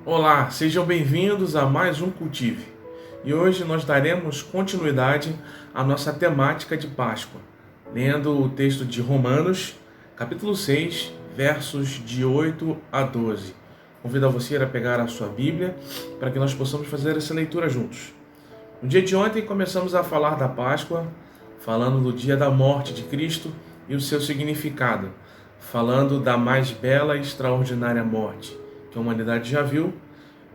Olá, sejam bem-vindos a mais um Cultive. E hoje nós daremos continuidade à nossa temática de Páscoa, lendo o texto de Romanos, capítulo 6, versos de 8 a 12. Convido a você a pegar a sua Bíblia para que nós possamos fazer essa leitura juntos. No dia de ontem começamos a falar da Páscoa, falando do dia da morte de Cristo e o seu significado, falando da mais bela e extraordinária morte que a humanidade já viu,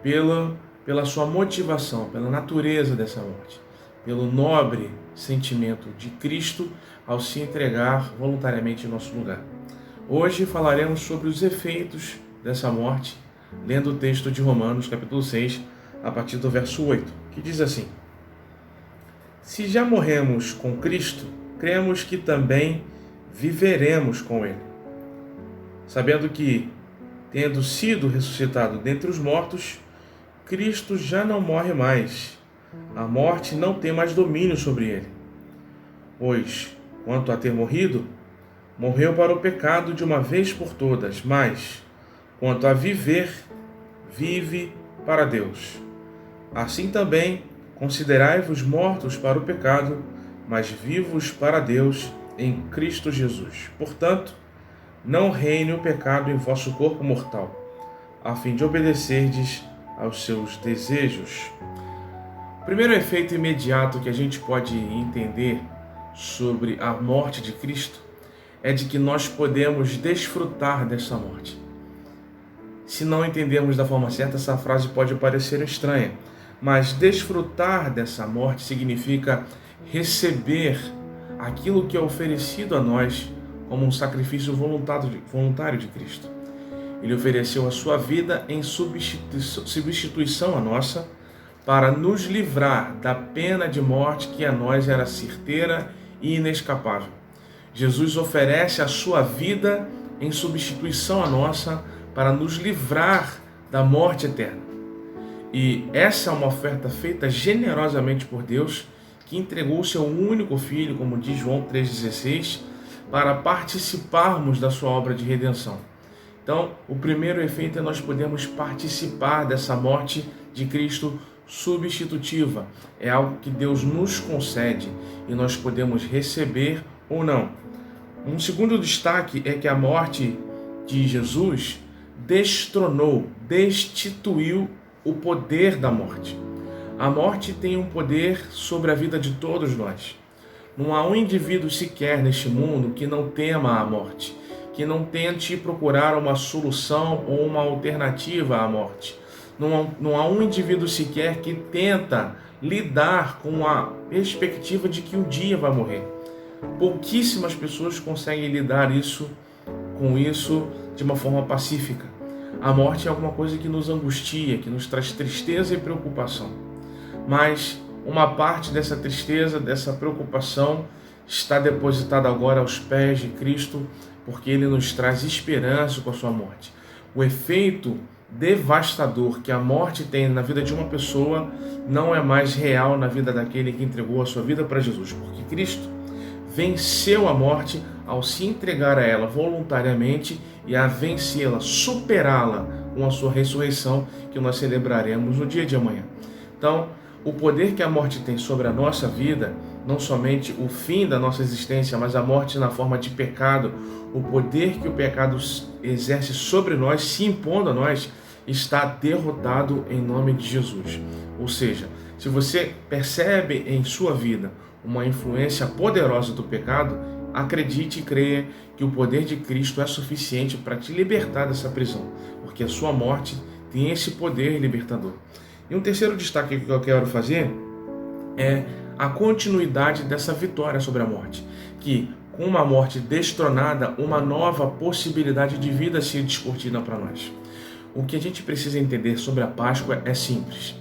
pela sua motivação, pela natureza dessa morte, pelo nobre sentimento de Cristo ao se entregar voluntariamente em nosso lugar. Hoje falaremos sobre os efeitos dessa morte, lendo o texto de Romanos, capítulo 6, a partir do verso 8, que diz assim: Se já morremos com Cristo, cremos que também viveremos com Ele, sabendo que, tendo sido ressuscitado dentre os mortos, Cristo já não morre mais. A morte não tem mais domínio sobre ele. Pois, quanto a ter morrido, morreu para o pecado de uma vez por todas, mas, quanto a viver, vive para Deus. Assim também, considerai-vos mortos para o pecado, mas vivos para Deus em Cristo Jesus. Portanto, não reine o pecado em vosso corpo mortal, a fim de obedecerdes aos seus desejos. O primeiro efeito imediato que a gente pode entender sobre a morte de Cristo é de que nós podemos desfrutar dessa morte. Se não entendermos da forma certa, essa frase pode parecer estranha, mas desfrutar dessa morte significa receber aquilo que é oferecido a nós como um sacrifício voluntário de Cristo. Ele ofereceu a sua vida em substituição à nossa, para nos livrar da pena de morte que a nós era certeira e inescapável. Jesus oferece a sua vida em substituição à nossa, para nos livrar da morte eterna. E essa é uma oferta feita generosamente por Deus, que entregou o seu único Filho, como diz João 3,16, para participarmos da sua obra de redenção. Então, o primeiro efeito é nós podermos participar dessa morte de Cristo substitutiva. É algo que Deus nos concede e nós podemos receber ou não. Um segundo destaque é que a morte de Jesus destronou, destituiu o poder da morte. A morte tem um poder sobre a vida de todos nós. Não há um indivíduo sequer neste mundo que não tema a morte, que não tente procurar uma solução ou uma alternativa à morte. Não há um indivíduo sequer que tenta lidar com a perspectiva de que um dia vai morrer. Pouquíssimas pessoas conseguem lidar com isso de uma forma pacífica. A morte é alguma coisa que nos angustia, que nos traz tristeza e preocupação. Mas uma parte dessa tristeza, dessa preocupação, está depositada agora aos pés de Cristo, porque Ele nos traz esperança com a sua morte. O efeito devastador que a morte tem na vida de uma pessoa não é mais real na vida daquele que entregou a sua vida para Jesus, porque Cristo venceu a morte ao se entregar a ela voluntariamente e a vencê-la, superá-la com a sua ressurreição, que nós celebraremos no dia de amanhã. Então, o poder que a morte tem sobre a nossa vida, não somente o fim da nossa existência, mas a morte na forma de pecado, o poder que o pecado exerce sobre nós, se impondo a nós, está derrotado em nome de Jesus. Ou seja, se você percebe em sua vida uma influência poderosa do pecado, acredite e creia que o poder de Cristo é suficiente para te libertar dessa prisão, porque a sua morte tem esse poder libertador. E um terceiro destaque que eu quero fazer é a continuidade dessa vitória sobre a morte, que com uma morte destronada, uma nova possibilidade de vida se descortina para nós. O que a gente precisa entender sobre a Páscoa é simples.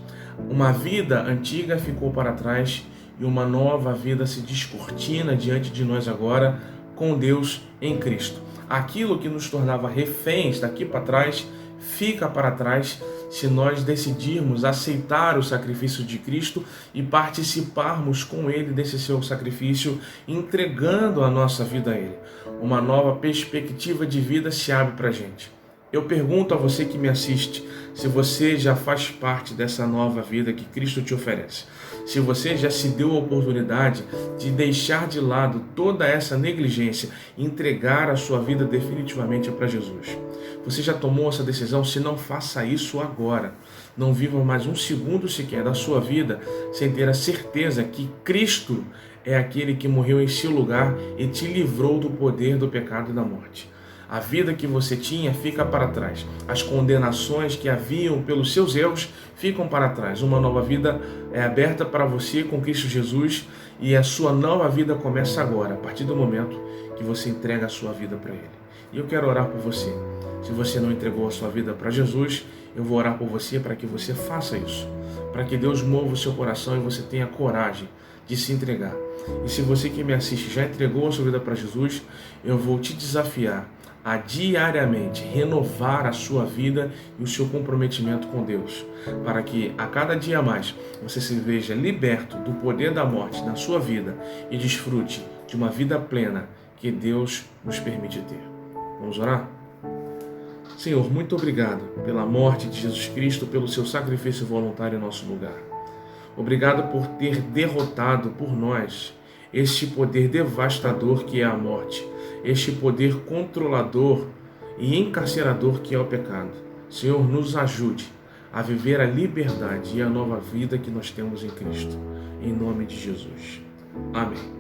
Uma vida antiga ficou para trás e uma nova vida se descortina diante de nós agora com Deus em Cristo. Aquilo que nos tornava reféns daqui para trás, fica para trás, se nós decidirmos aceitar o sacrifício de Cristo e participarmos com Ele desse seu sacrifício, entregando a nossa vida a Ele. Uma nova perspectiva de vida se abre para a gente. Eu pergunto a você que me assiste, se você já faz parte dessa nova vida que Cristo te oferece. Se você já se deu a oportunidade de deixar de lado toda essa negligência e entregar a sua vida definitivamente para Jesus. Você já tomou essa decisão? Se não, faça isso agora. Não viva mais um segundo sequer da sua vida sem ter a certeza que Cristo é aquele que morreu em seu lugar e te livrou do poder do pecado e da morte. A vida que você tinha fica para trás. As condenações que haviam pelos seus erros ficam para trás. Uma nova vida é aberta para você com Cristo Jesus e a sua nova vida começa agora, a partir do momento que você entrega a sua vida para Ele. E eu quero orar por você. Se você não entregou a sua vida para Jesus, eu vou orar por você para que você faça isso. Para que Deus mova o seu coração e você tenha coragem de se entregar. E se você que me assiste já entregou a sua vida para Jesus, eu vou te desafiar a diariamente renovar a sua vida e o seu comprometimento com Deus, para que a cada dia mais você se veja liberto do poder da morte na sua vida e desfrute de uma vida plena que Deus nos permite ter. Vamos orar? Senhor, muito obrigado pela morte de Jesus Cristo, pelo seu sacrifício voluntário em nosso lugar. Obrigado por ter derrotado por nós este poder devastador que é a morte, este poder controlador e encarcerador que é o pecado. Senhor, nos ajude a viver a liberdade e a nova vida que nós temos em Cristo. Em nome de Jesus. Amém.